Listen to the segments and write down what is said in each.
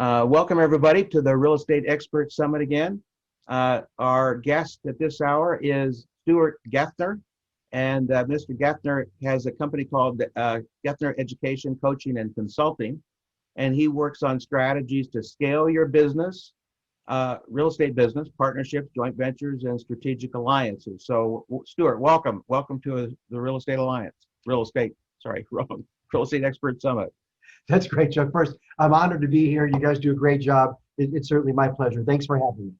Welcome everybody to the Real Estate Expert Summit again. Our guest at this hour is Stuart Gethner, and Mr. Gethner has a company called Gethner Education, Coaching, and Consulting, and he works on strategies to scale your business, real estate business, partnerships, joint ventures, and strategic alliances. So, Stuart, welcome to the Real Estate Expert Summit. That's great, Chuck. First, I'm honored to be here. You guys do a great job. It's certainly my pleasure. Thanks for having me.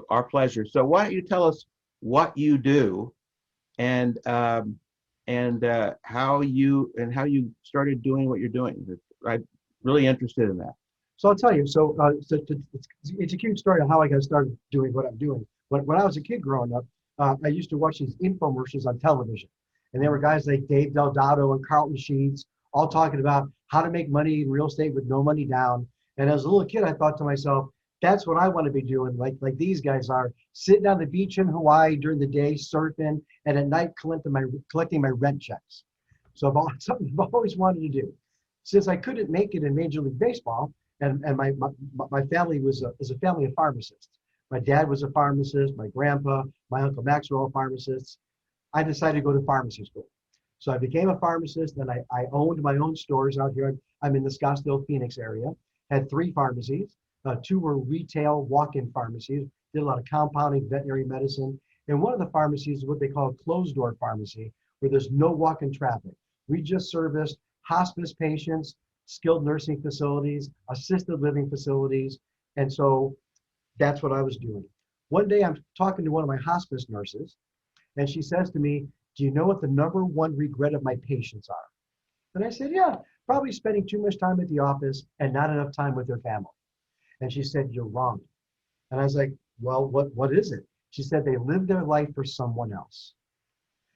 Our pleasure. So why don't you tell us what you do and how you started doing what you're doing? I'm really interested in that. So I'll tell you. It's a cute story on how I got started doing what I'm doing. When I was a kid growing up, I used to watch these infomercials on television. And there were guys like Dave Delgado and Carlton Sheets all talking about how to make money in real estate with no money down. And as a little kid, I thought to myself, that's what I want to be doing, like these guys are, sitting on the beach in Hawaii during the day, surfing, and at night collecting my rent checks. So something I've always wanted to do. Since I couldn't make it in Major League Baseball, and my family was a family of pharmacists. My dad was a pharmacist, my grandpa, my Uncle Max were all pharmacists. I decided to go to pharmacy school. So I became a pharmacist, and I owned my own stores out here. I'm in the Scottsdale, Phoenix area. Had 3 pharmacies. 2 were retail walk-in pharmacies. Did a lot of compounding, veterinary medicine. And one of the pharmacies is what they call a closed-door pharmacy, where there's no walk-in traffic. We just serviced hospice patients, skilled nursing facilities, assisted living facilities. And so that's what I was doing. One day I'm talking to one of my hospice nurses, and she says to me, "Do you know what the #1 regret of my patients are?" And I said, "Yeah, probably spending too much time at the office and not enough time with their family." And she said, "You're wrong." And I was like, "Well, what is it?" She said, "They live their life for someone else."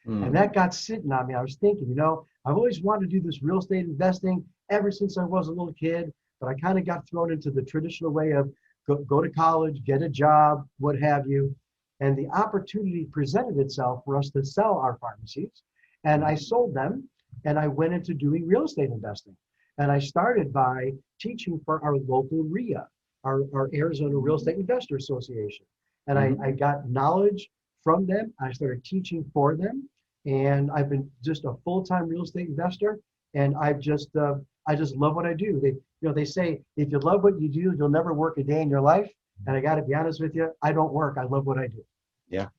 And that got sitting on me. I was thinking, I've always wanted to do this real estate investing ever since I was a little kid, but I kind of got thrown into the traditional way of go to college, get a job, what have you. And the opportunity presented itself for us to sell our pharmacies. And I sold them, and I went into doing real estate investing. And I started by teaching for our local RIA, our Arizona Real Estate Investor Association. And I got knowledge from them. I started teaching for them. And I've been just a full-time real estate investor. And I just love what I do. They say, if you love what you do, you'll never work a day in your life. And I got to be honest with you, I don't work. I love what I do. Yeah,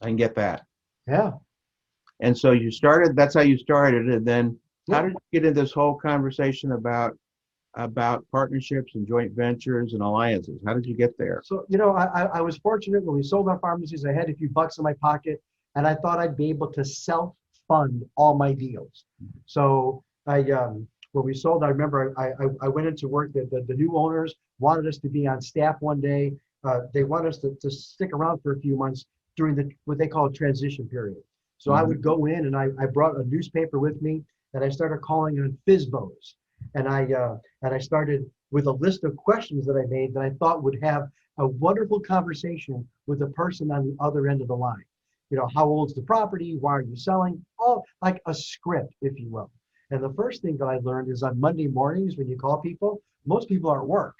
I can get that. Yeah. And so that's how you started. And then how did you get into this whole conversation about partnerships and joint ventures and alliances? How did you get there? So, I was fortunate when we sold our pharmacies. I had a few bucks in my pocket, and I thought I'd be able to self-fund all my deals. So when we sold, I remember I went into work. The new owners wanted us to be on staff one day. They want us to stick around for a few months during what they call transition period. So I would go in, and I brought a newspaper with me, and I started calling on FSBOs. And I started with a list of questions that I made that I thought would have a wonderful conversation with the person on the other end of the line. How old's the property? Why are you selling? All like a script, if you will. And the first thing that I learned is on Monday mornings when you call people, most people are at work.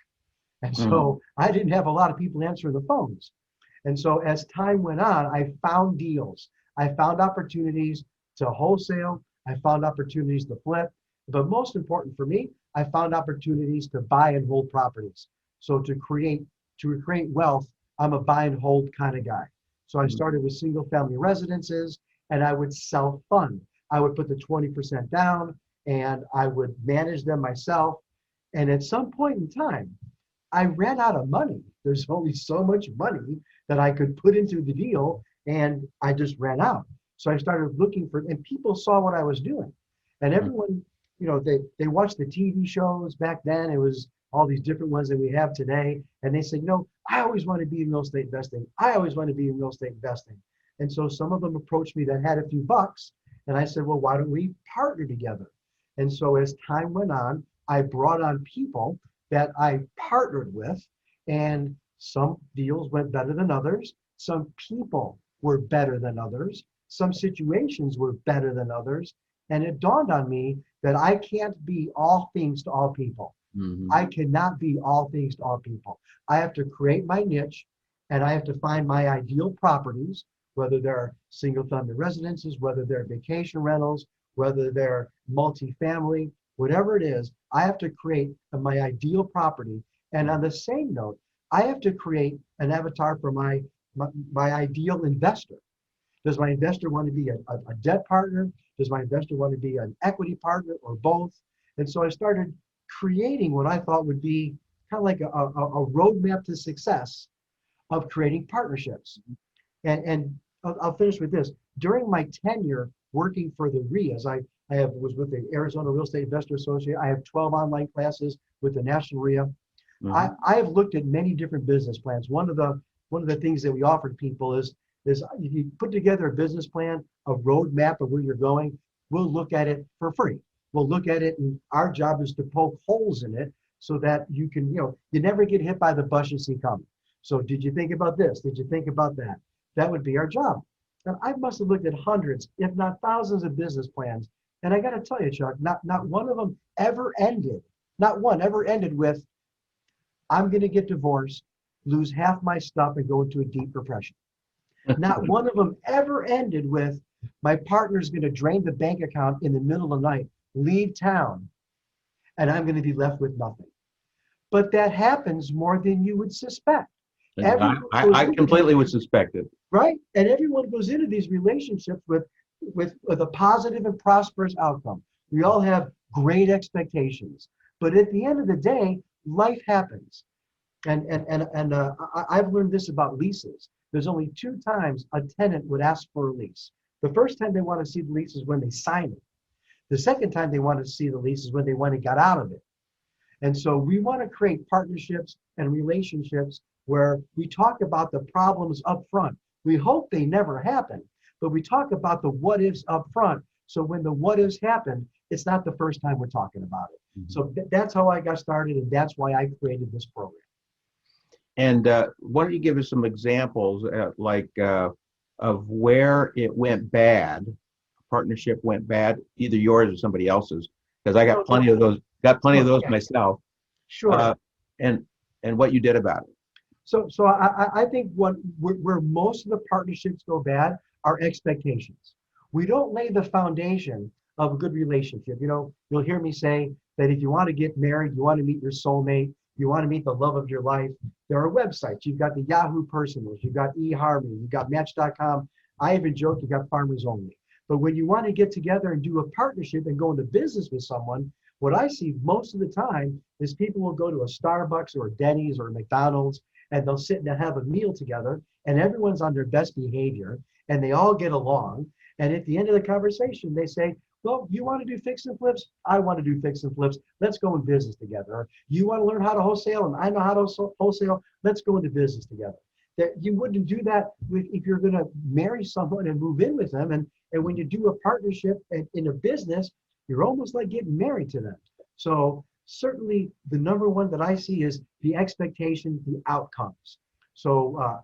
And so I didn't have a lot of people answering the phones. And so as time went on, I found deals. I found opportunities to wholesale. I found opportunities to flip. But most important for me, I found opportunities to buy and hold properties. So to create wealth, I'm a buy and hold kind of guy. So I started with single family residences, and I would self-fund. I would put the 20% down, and I would manage them myself. And at some point in time, I ran out of money. There's only so much money that I could put into the deal, and I just ran out. So I started looking and people saw what I was doing. And everyone, they watched the TV shows back then. It was all these different ones that we have today. And they said, I always want to be in real estate investing. I always want to be in real estate investing. And so some of them approached me that had a few bucks. And I said, well, why don't we partner together? And so as time went on, I brought on people that I partnered with, and some deals went better than others. Some people were better than others. Some situations were better than others. And it dawned on me that I can't be all things to all people. Mhm. I cannot be all things to all people. I have to create my niche and I have to find my ideal properties, whether they're single family residences, whether they're vacation rentals, whether they're multifamily, whatever it is, I have to create my ideal property. And on the same note, I have to create an avatar for my ideal investor. Does my investor want to be a debt partner? Does my investor want to be an equity partner or both? And so I started creating what I thought would be kind of like a roadmap to success of creating partnerships. And I'll finish with this. During my tenure working for the RIAs, was with the Arizona Real Estate Investor Association. I have 12 online classes with the National RIA. I have looked at many different business plans. One of the things that we offered people is if you put together a business plan, a roadmap of where you're going, we'll look at it for free. We'll look at it, and our job is to poke holes in it so that you can, you never get hit by the bus you see coming. So did you think about this? Did you think about that? That would be our job. And I must have looked at hundreds, if not thousands of business plans. And I got to tell you, Chuck, not one of them ever ended. Not one ever ended with, I'm going to get divorced, lose half my stuff, and go into a deep depression. Not one of them ever ended with, my partner's going to drain the bank account in the middle of the night, leave town, and I'm going to be left with nothing. But that happens more than you would suspect. I completely would suspect it. Right? And everyone goes into these relationships with a positive and prosperous outcome. We all have great expectations. But at the end of the day, life happens. And I've learned this about leases. There's only 2 times a tenant would ask for a lease. The first time they want to see the lease is when they sign it. The second time they want to see the lease is when they want to get out of it. And so we want to create partnerships and relationships where we talk about the problems up front. We hope they never happen, but we talk about the what ifs up front. So when the what ifs happen, it's not the first time we're talking about it. Mhm. So that's how I got started, and that's why I created this program. And why don't you give us some examples, of where it went bad, partnership went bad, either yours or somebody else's, because I got plenty of those. Got plenty of those myself. Sure. And what you did about it. So I think where most of the partnerships go bad are expectations. We don't lay the foundation of a good relationship. You'll hear me say that if you want to get married, you want to meet your soulmate, you want to meet the love of your life, there are websites. You've got the Yahoo Personals, you've got eHarmony, you've got Match.com. I even joke you got Farmers Only. But when you want to get together and do a partnership and go into business with someone, what I see most of the time is people will go to a Starbucks or a Denny's or a McDonald's, and they'll sit and have a meal together, and everyone's on their best behavior, and they all get along. And at the end of the conversation, they say, well, you want to do fix and flips? I want to do fix and flips. Let's go in business together. Or you want to learn how to wholesale, and I know how to wholesale. Let's go into business together. That you wouldn't do that if you're going to marry someone and move in with them. And when you do a partnership in a business, you're almost like getting married to them. So certainly the number one that I see is the expectation, the outcomes. So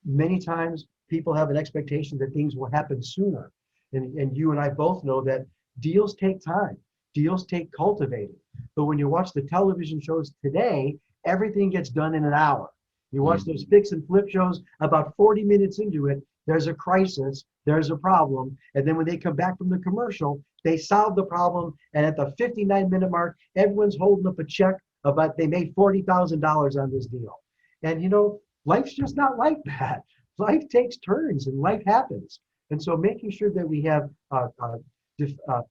many times people have an expectation that things will happen sooner. And you and I both know that deals take time. Deals take cultivating. But when you watch the television shows today, everything gets done in an hour. You watch those fix and flip shows, about 40 minutes into it, there's a crisis, there's a problem. And then when they come back from the commercial, they solve the problem. And at the 59-minute mark, everyone's holding up a check about they made $40,000 on this deal. And life's just not like that. Life takes turns and life happens. And so making sure that we have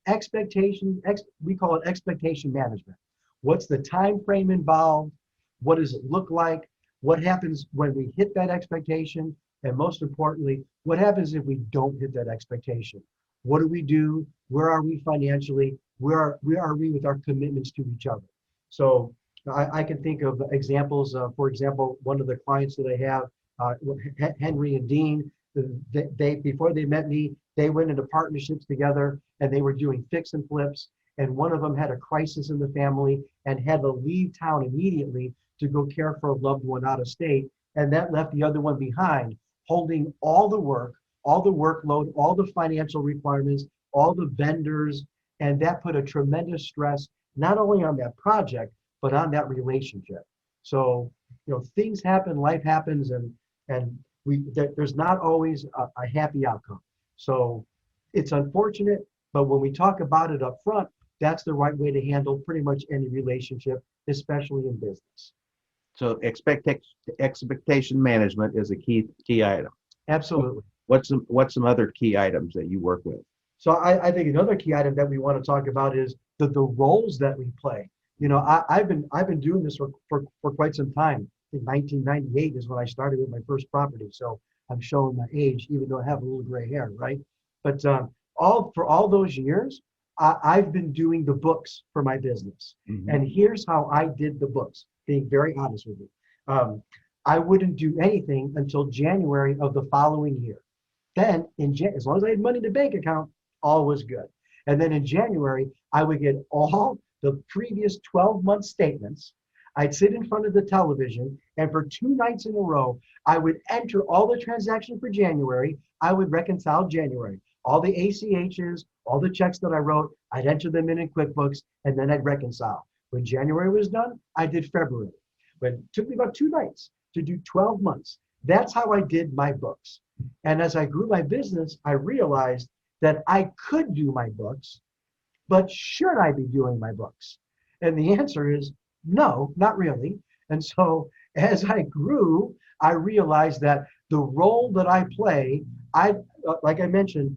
expectation, we call it expectation management. What's the time frame involved? What does it look like? What happens when we hit that expectation? And most importantly, what happens if we don't hit that expectation? What do we do? Where are we financially? Where are we with our commitments to each other? So I can think of examples. For example, one of the clients that I have, Henry and Dean, they before they met me, they went into partnerships together and they were doing fix and flips. And one of them had a crisis in the family and had to leave town immediately to go care for a loved one out of state. And that left the other one behind, holding all the work, all the workload, all the financial requirements, all the vendors. And that put a tremendous stress, not only on that project, but on that relationship. So, things happen, life happens, and there's not always a happy outcome. So it's unfortunate, but when we talk about it up front, that's the right way to handle pretty much any relationship, especially in business. So expectation management is a key item. Absolutely. What's some other key items that you work with? So I think another key item that we want to talk about is the roles that we play. I've been doing this for quite some time. I think 1998 is when I started with my first property. So I'm showing my age, even though I have a little gray hair, right? But all those years, I've been doing the books for my business. Mm-hmm. And here's how I did the books, being very honest with you. I wouldn't do anything until January of the following year. Then, as long as I had money in the bank account, all was good. And then in January, I would get all the previous 12-month statements. I'd sit in front of the television, and for 2 nights in a row, I would enter all the transactions for January. I would reconcile January. All the ACHs, all the checks that I wrote, I'd enter them in QuickBooks, and then I'd reconcile. When January was done, I did February. But it took me about 2 nights to do 12 months. That's how I did my books. And as I grew my business, I realized that I could do my books, but should I be doing my books? And the answer is no, not really. And so as I grew, I realized that the role that I play, like I mentioned,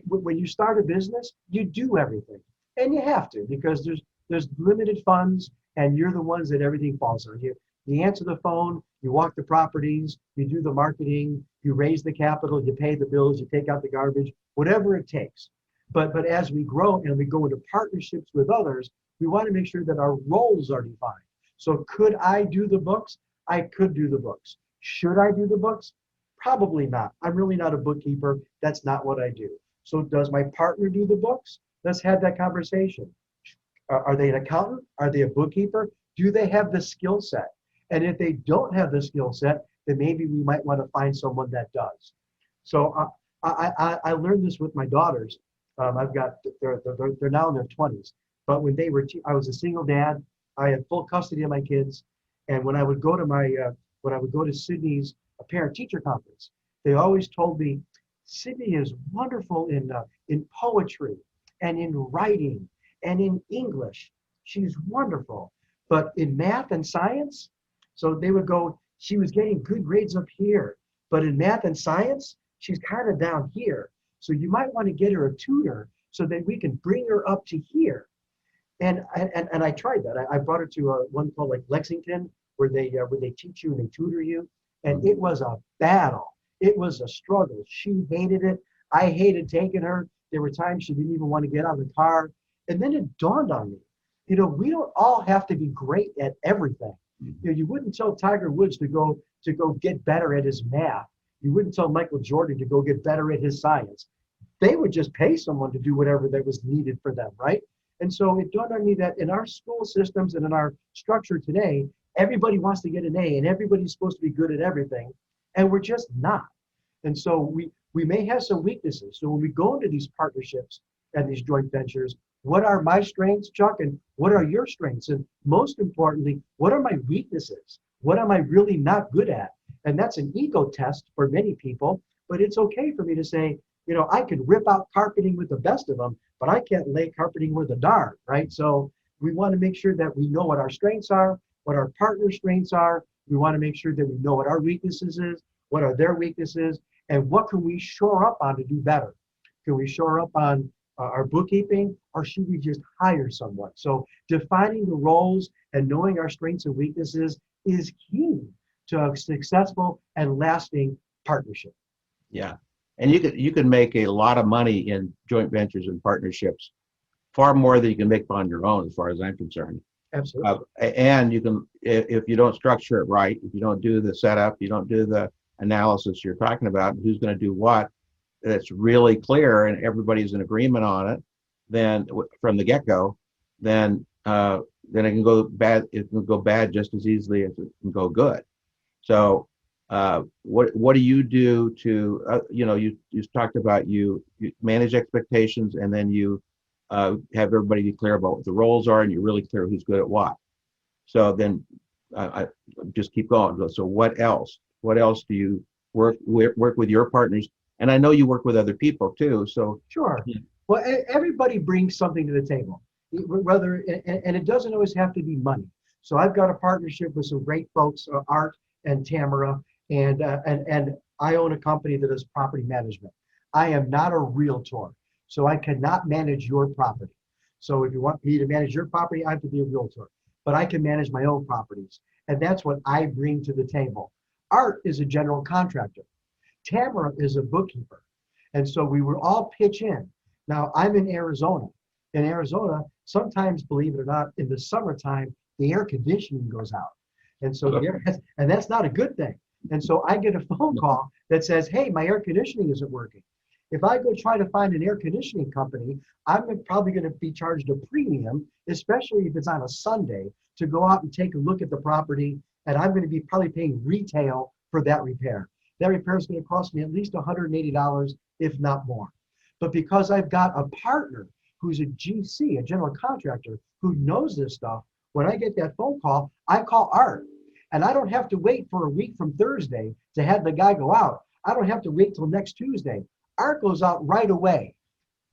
when you start a business, you do everything. And you have to, because there's limited funds, and you're the ones that everything falls on. You answer the phone, you walk the properties, you do the marketing, you raise the capital, you pay the bills, you take out the garbage, whatever it takes. But as we grow and we go into partnerships with others, we want to make sure that our roles are defined. So could I do the books? I could do the books. Should I do the books? Probably not. I'm really not a bookkeeper. That's not what I do. So does my partner do the books? Let's have that conversation. Are they an accountant? Are they a bookkeeper? Do they have the skill set? And if they don't have the skill set, then maybe we might want to find someone that does. So I learned this with my daughters. They're now in their 20s. But when I was a single dad. I had full custody of my kids. And when I would go to Sydney's parent-teacher conference, they always told me, Sydney is wonderful in poetry and in writing and in English. She's wonderful. But in math and science, so they would go, she was getting good grades up here, but in math and science, she's kind of down here. So you might want to get her a tutor so that we can bring her up to here. And I tried that. I brought her to one called like Lexington, where they teach you and they tutor you. And it was a battle. It was a struggle. She hated it. I hated taking her. There were times she didn't even want to get out of the car. And then it dawned on me, we don't all have to be great at everything. You wouldn't tell Tiger Woods to go get better at his math. You wouldn't tell Michael Jordan to go get better at his science. They would just pay someone to do whatever that was needed for them, right? And so it dawned on me that in our school systems and in our structure today, everybody wants to get an A and everybody's supposed to be good at everything, and we're just not. And so we may have some weaknesses. So when we go into these partnerships and these joint ventures, what are my strengths, Chuck, and what are your strengths? And most importantly, what are my weaknesses? What am I really not good at? And that's an ego test for many people, but it's okay for me to say, I could rip out carpeting with the best of them, but I can't lay carpeting with a darn, right? So we want to make sure that we know what our strengths are, what our partner's strengths are. We want to make sure that we know what our weaknesses is, what are their weaknesses, and what can we shore up on to do better? Can we shore up on our bookkeeping, or should we just hire someone? So defining the roles and knowing our strengths and weaknesses is key to a successful and lasting partnership. Yeah. And you can make a lot of money in joint ventures and partnerships, far more than you can make on your own, as far as I'm concerned. Absolutely. And you can, if you don't structure it right, if you don't do the setup, you don't do the analysis you're talking about, who's going to do what, that's really clear and everybody's in agreement on it, then from the get-go, then it can go bad. It can go bad just as easily as it can go good. So what do you do to you talked about you manage expectations, and then you have everybody be clear about what the roles are, and you're really clear who's good at what. So then I just keep going. So what else? What else do you work with your partners? And I know you work with other people too. So Sure. Well, everybody brings something to the table, whether, and it doesn't always have to be money. So I've got a partnership with some great folks, Art and Tamara, and I own a company that does property management. I am not a realtor, so I cannot manage your property. So if you want me to manage your property, I have to be a realtor, but I can manage my own properties. And that's what I bring to the table. Art is a general contractor. Tamara is a bookkeeper. And so we would all pitch in. Now, I'm in Arizona. In Arizona, sometimes, believe it or not, in the summertime, the air conditioning goes out. And so, and that's not a good thing. And so I get a phone call that says, hey, my air conditioning isn't working. If I go try to find an air conditioning company, I'm probably going to be charged a premium, especially if it's on a Sunday, to go out and take a look at the property. And I'm going to be probably paying retail for that repair. That repair is going to cost me at least $180, if not more. But because I've got a partner who's a GC, a general contractor, who knows this stuff, when I get that phone call, I call Art. And I don't have to wait for a week from Thursday to have the guy go out. I don't have to wait till next Tuesday. Art goes out right away.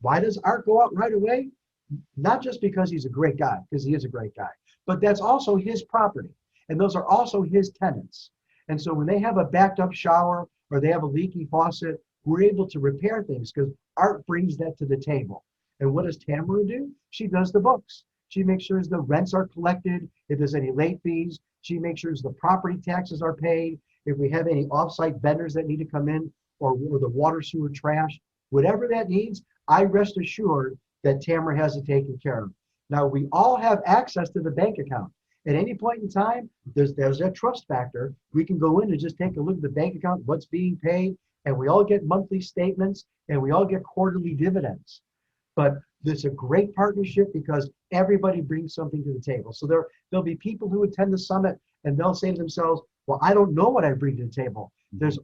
Why does Art go out right away? Not just because he's a great guy, because he is a great guy, but that's also his property. And those are also his tenants. And so when they have a backed up shower or they have a leaky faucet, we're able to repair things because Art brings that to the table. And what does Tamara do? She does the books. She makes sure the rents are collected. If there's any late fees, she makes sure the property taxes are paid. If we have any offsite vendors that need to come in or the water sewer trash, whatever that needs, I rest assured that Tamara has it taken care of. Now, we all have access to the bank account. At any point in time, there's that trust factor. We can go in and just take a look at the bank account, what's being paid, and we all get monthly statements and we all get quarterly dividends. But it's a great partnership because everybody brings something to the table. So there'll be people who attend the summit and they'll say to themselves, well, I don't know what I bring to the table. There's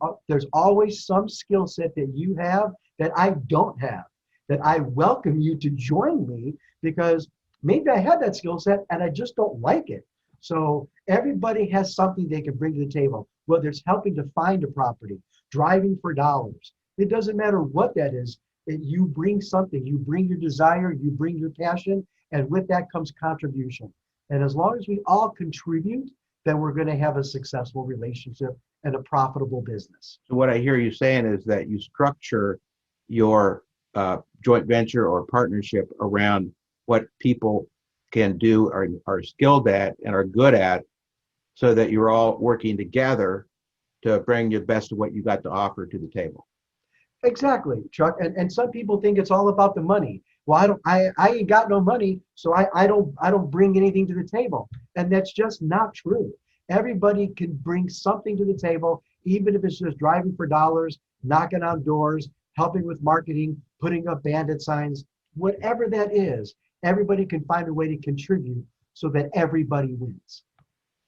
always some skill set that you have that I don't have, that I welcome you to join me because maybe I have that skill set and I just don't like it. So everybody has something they can bring to the table, whether it's helping to find a property, driving for dollars. It doesn't matter what that is. You bring something, you bring your desire, you bring your passion, and with that comes contribution. And as long as we all contribute, then we're going to have a successful relationship and a profitable business. So what I hear you saying is that you structure your joint venture or partnership around what people can do, are skilled at, and are good at, so that you're all working together to bring the best of what you got to offer to the table. Exactly, Chuck. And some people think it's all about the money. Well, I ain't got no money, so I don't bring anything to the table. And that's just not true. Everybody can bring something to the table, even if it's just driving for dollars, knocking on doors, helping with marketing, putting up bandit signs, whatever that is. Everybody can find a way to contribute so that everybody wins.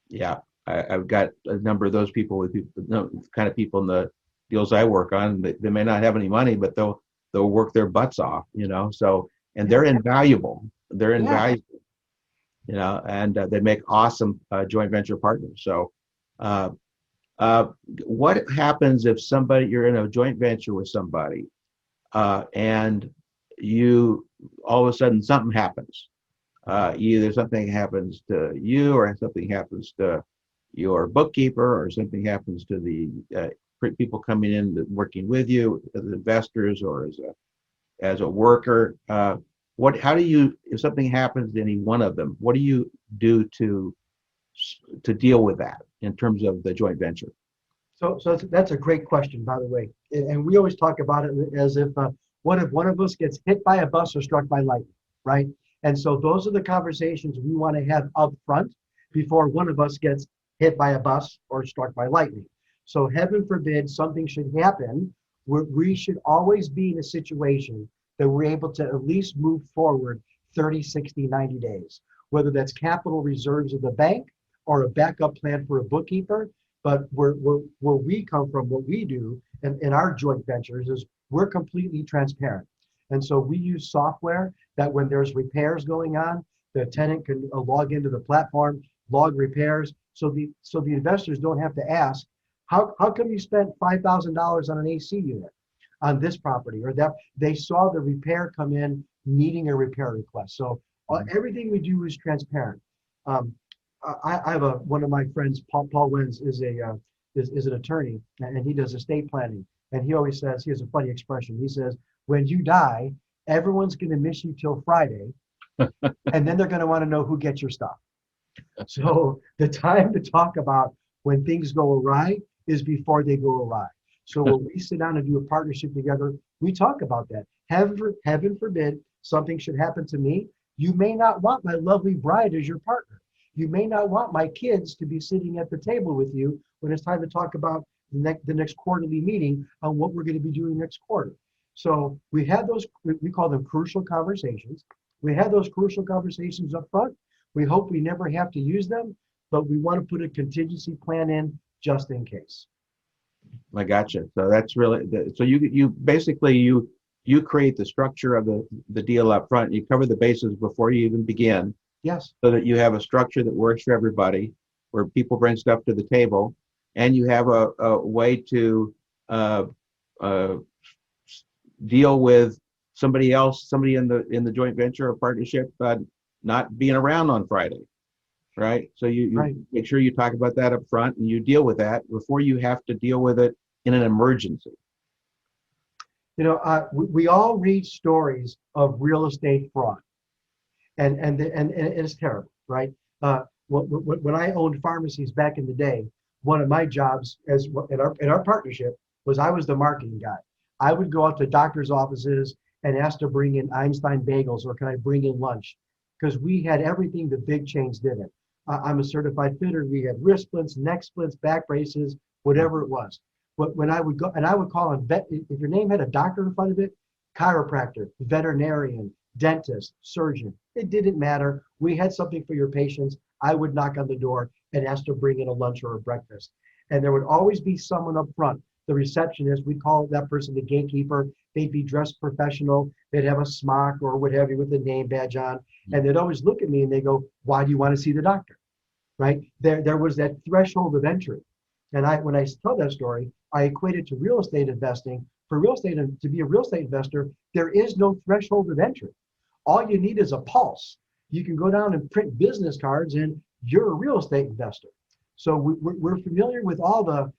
Yeah, I've got a number of those people with kind of people in the deals I work on. They may not have any money, but they'll work their butts off, So, and they're invaluable. They're invaluable, and they make awesome joint venture partners. So, what happens if you're in a joint venture with somebody, and you all of a sudden something happens? Either something happens to you, or something happens to your bookkeeper, or something happens to the people coming in working with you as investors or as a worker. How do you, if something happens to any one of them, what do you do to deal with that in terms of the joint venture? So that's a great question, by the way. And we always talk about it as if what if one of us gets hit by a bus or struck by lightning, right? And so those are the conversations we want to have up front before one of us gets hit by a bus or struck by lightning. So heaven forbid something should happen, we should always be in a situation that we're able to at least move forward 30, 60, 90 days, whether that's capital reserves of the bank or a backup plan for a bookkeeper. But where we come from, what we do in our joint ventures is we're completely transparent. And so we use software that when there's repairs going on, the tenant can log into the platform, log repairs. So the investors don't have to ask, how come you spent $5,000 on an AC unit on this property, or that they saw the repair come in needing a repair request. So everything we do is transparent. I have one of my friends, Paul Wins, is an attorney, and he does estate planning. And he always says, he has a funny expression. He says, when you die, everyone's going to miss you till Friday, and then they're going to want to know who gets your stuff. So the time to talk about when things go awry is before they go awry. So when we sit down and do a partnership together, we talk about that. Heaven forbid something should happen to me. You may not want my lovely bride as your partner. You may not want my kids to be sitting at the table with you when it's time to talk about the next quarterly meeting on what we're going to be doing next quarter. So we have those, we call them crucial conversations. We have those crucial conversations up front. We hope we never have to use them, but we want to put a contingency plan in just in case. I gotcha. So that's really, so you basically, you create the structure of the deal up front. You cover the bases before you even begin. Yes. So that you have a structure that works for everybody, where people bring stuff to the table, and you have a way to deal with somebody else, somebody in the joint venture or partnership not being around on Friday, right? So you right. Make sure you talk about that up front, and you deal with that before you have to deal with it in an emergency. You know, we all read stories of real estate fraud, and it's terrible, right? When I owned Pharmacies back in the day, one of my jobs in our partnership was I was the marketing guy. I would go out to doctors' offices and ask to bring in Einstein bagels, or can I bring in lunch? Because we had everything the big chains didn't. I'm a certified fitter. We had wrist splints, neck splints, back braces, whatever it was. But when I would go, and I would call on vet, if your name had a doctor in front of it, chiropractor, veterinarian, dentist, surgeon, it didn't matter. We had something for your patients. I would knock on the door and ask to bring in a lunch or a breakfast. And there would always be someone up front. The receptionist, we call that person the gatekeeper. They'd be dressed professional. They'd have a smock or what have you with a name badge on. And they'd always look at me and they go, why do you want to see the doctor? Right? There was that threshold of entry. And when I tell that story, I equate it to real estate investing. For real estate, to be a real estate investor, there is no threshold of entry. All you need is a pulse. You can go down and print business cards and you're a real estate investor. So we're familiar with all the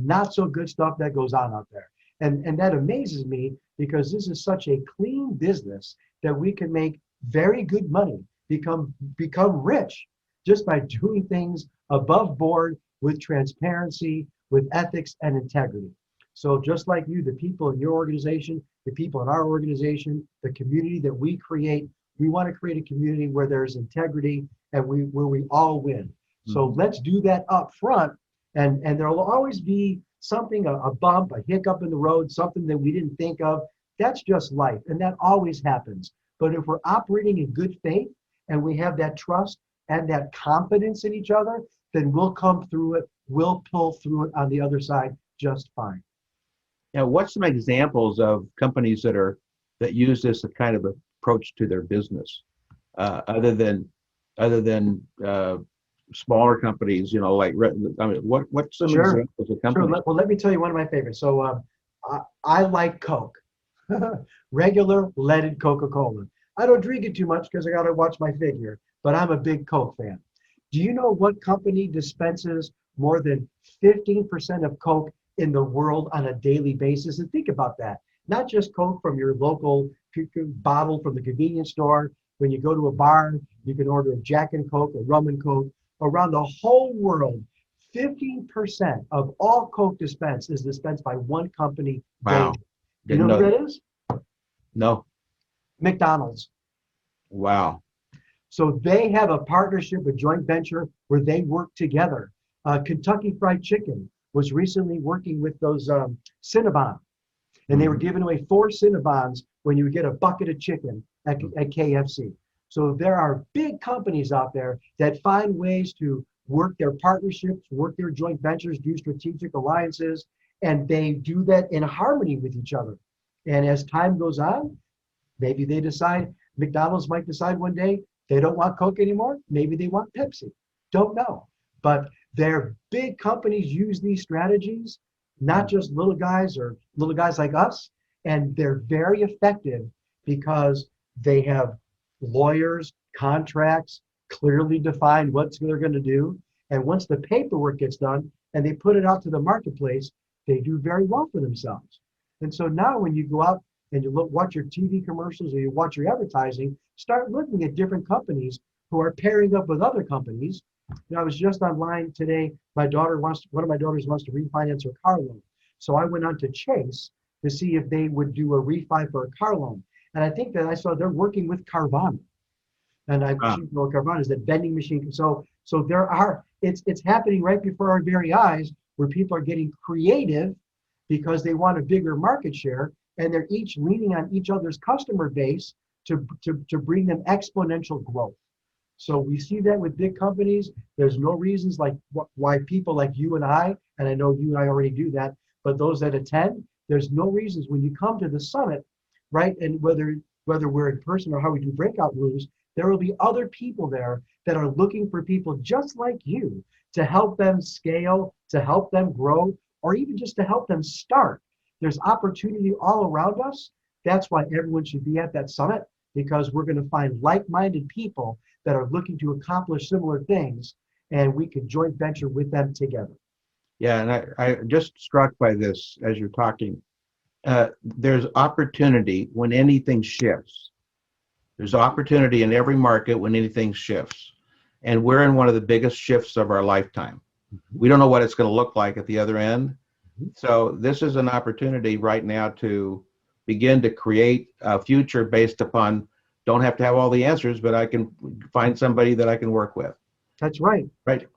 not so good stuff that goes on out there. And that amazes me, because this is such a clean business that we can make very good money, become rich just by doing things above board with transparency, with ethics and integrity. So just like you, the people in your organization, the people in our organization, the community that we create, we want to create a community where there's integrity and where we all win. So let's do that up front. And there will always be something, a bump, a hiccup in the road, something that we didn't think of. That's just life, and that always happens. But if we're operating in good faith and we have that trust and that confidence in each other, then we'll come through it, we'll pull through it on the other side just fine. Now, what's some examples of companies that use this kind of approach to their business, other than smaller companies, you know, like, I mean, what's some examples of companies? Sure. Well, let me tell you one of my favorites. So I like Coke, regular leaded Coca-Cola. I don't drink it too much because I got to watch my figure, but I'm a big Coke fan. Do you know what company dispenses more than 15% of Coke in the world on a daily basis? And think about that. Not just Coke from your local bottle from the convenience store. When you go to a bar, you can order a Jack and Coke, a rum and Coke. Around the whole world, 15% of all Coke dispensed is dispensed by one company daily. You know who that is? No. McDonald's. Wow. So they have a partnership, a joint venture where they work together. Kentucky Fried Chicken was recently working with those Cinnabon, and they were giving away 4 Cinnabons when you would get a bucket of chicken at KFC. So there are big companies out there that find ways to work their partnerships, work their joint ventures, do strategic alliances, and they do that in harmony with each other. And as time goes on, maybe they decide, McDonald's might decide one day they don't want Coke anymore. Maybe they want Pepsi. Don't know. But their big companies use these strategies, not just little guys or little guys like us, and they're very effective because they have lawyers, contracts, clearly defined what they're going to do. And once the paperwork gets done and they put it out to the marketplace, they do very well for themselves. And so now when you go out and you watch your TV commercials or you watch your advertising, start looking at different companies who are pairing up with other companies. I was just online today. One of my daughters wants to refinance her car loan. So I went on to Chase to see if they would do a refi for a car loan. And I think that I saw they're working with Carvana. And Carvana is that vending machine. So it's happening right before our very eyes where people are getting creative because they want a bigger market share, and they're each leaning on each other's customer base to bring them exponential growth. So we see that with big companies. There's no reasons like why people like you and I know you and I already do that, but those that attend, there's no reasons when you come to the summit, right? And whether we're in person or how we do breakout rooms, there will be other people there that are looking for people just like you to help them scale, to help them grow, or even just to help them start. There's opportunity all around us. That's why everyone should be at that summit, because we're going to find like-minded people that are looking to accomplish similar things, and we can joint venture with them together. Yeah, and I just struck by this as you're talking. There's opportunity when anything shifts. There's opportunity in every market when anything shifts. And we're in one of the biggest shifts of our lifetime. We don't know what it's going to look like at the other end. So this is an opportunity right now to begin to create a future based upon, don't have to have all the answers, but I can find somebody that I can work with. That's right. Right.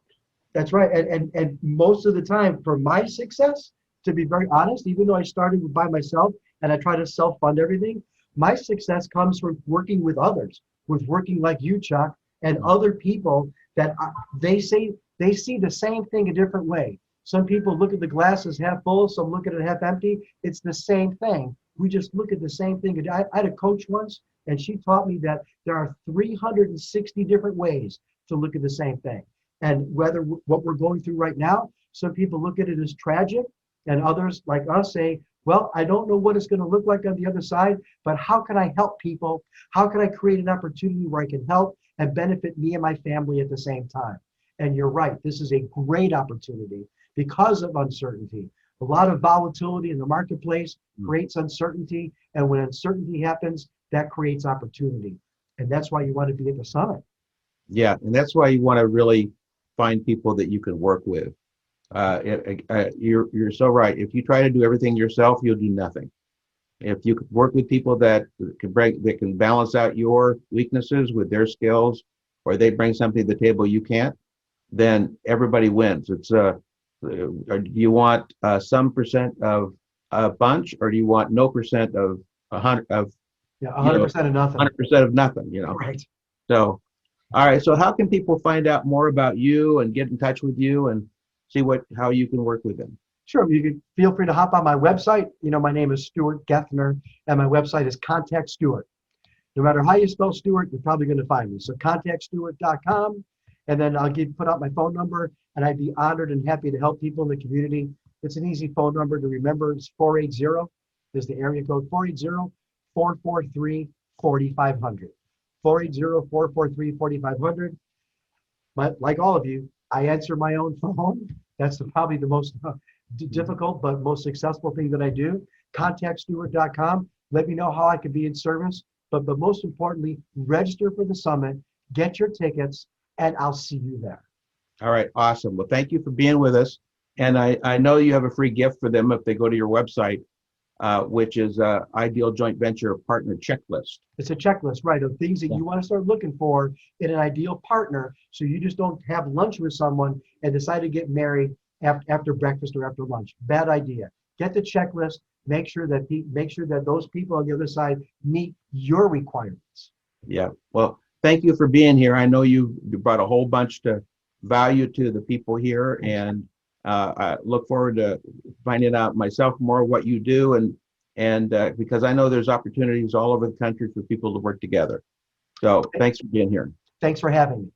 That's right. And most of the time for my success, to be very honest, even though I started by myself and I try to self-fund everything, my success comes from working with others, with working like you, Chuck, and other people that they see the same thing a different way. Some people look at the glass as half full, some look at it half empty. It's the same thing. We just look at the same thing. I had a coach once, and she taught me that there are 360 different ways to look at the same thing. And whether what we're going through right now, some people look at it as tragic, and others like us say, well, I don't know what it's going to look like on the other side, but how can I help people? How can I create an opportunity where I can help and benefit me and my family at the same time? And you're right, this is a great opportunity because of uncertainty. A lot of volatility in the marketplace creates uncertainty, and when uncertainty happens, that creates opportunity. And that's why you want to be at the summit. Yeah, and that's why you want to really find people that you can work with. You're so right. If you try to do everything yourself, you'll do nothing. If you could work with people that can balance out your weaknesses with their skills, or they bring something to the table you can't, then everybody wins. It's do you want some percent of a bunch, or do you want no percent of 100 of 100% of nothing. 100% of nothing? Right. So, all right. So how can people find out more about you and get in touch with you and see how you can work with them? Sure. You can feel free to hop on my website. My name is Stuart Gethner, and my website is Contact Stuart. No matter how you spell Stuart, you're probably going to find me. So contactstuart.com, and then I'll put out my phone number, and I'd be honored and happy to help people in the community. It's an easy phone number to remember. It's 480 is the area code, 480-443-4500. 480-443-4500. But like all of you, I answer my own phone. That's probably the most difficult but most successful thing that I do. ContactStuart.com. Let me know how I can be in service. But most importantly, register for the summit, get your tickets, and I'll see you there. All right, awesome. Well, thank you for being with us. And I know you have a free gift for them if they go to your website, which is Ideal Joint Venture Partner Checklist. It's a checklist, right, of things that you want to start looking for in an ideal partner, so you just don't have lunch with someone and decide to get married after breakfast or after lunch. Bad idea. Get the checklist. Make sure that those people on the other side meet your requirements. Yeah. Well, thank you for being here. I know you brought a whole bunch to value to the people here, and I look forward to finding out myself more what you do, and because I know there's opportunities all over the country for people to work together. So thanks for being here. Thanks for having me.